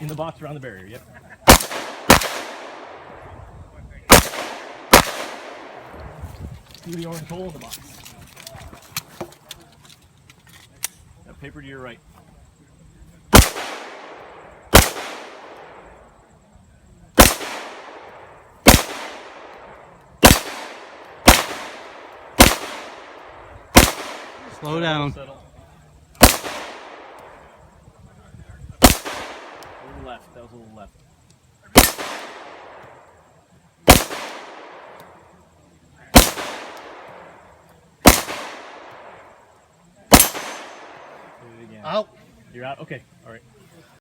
In the box around the barrier, yep. See the orange hole in the box. That paper to your right. Slow down. Settle. A little left. That was a little left. Do it again. Out. You're out? Okay. All right.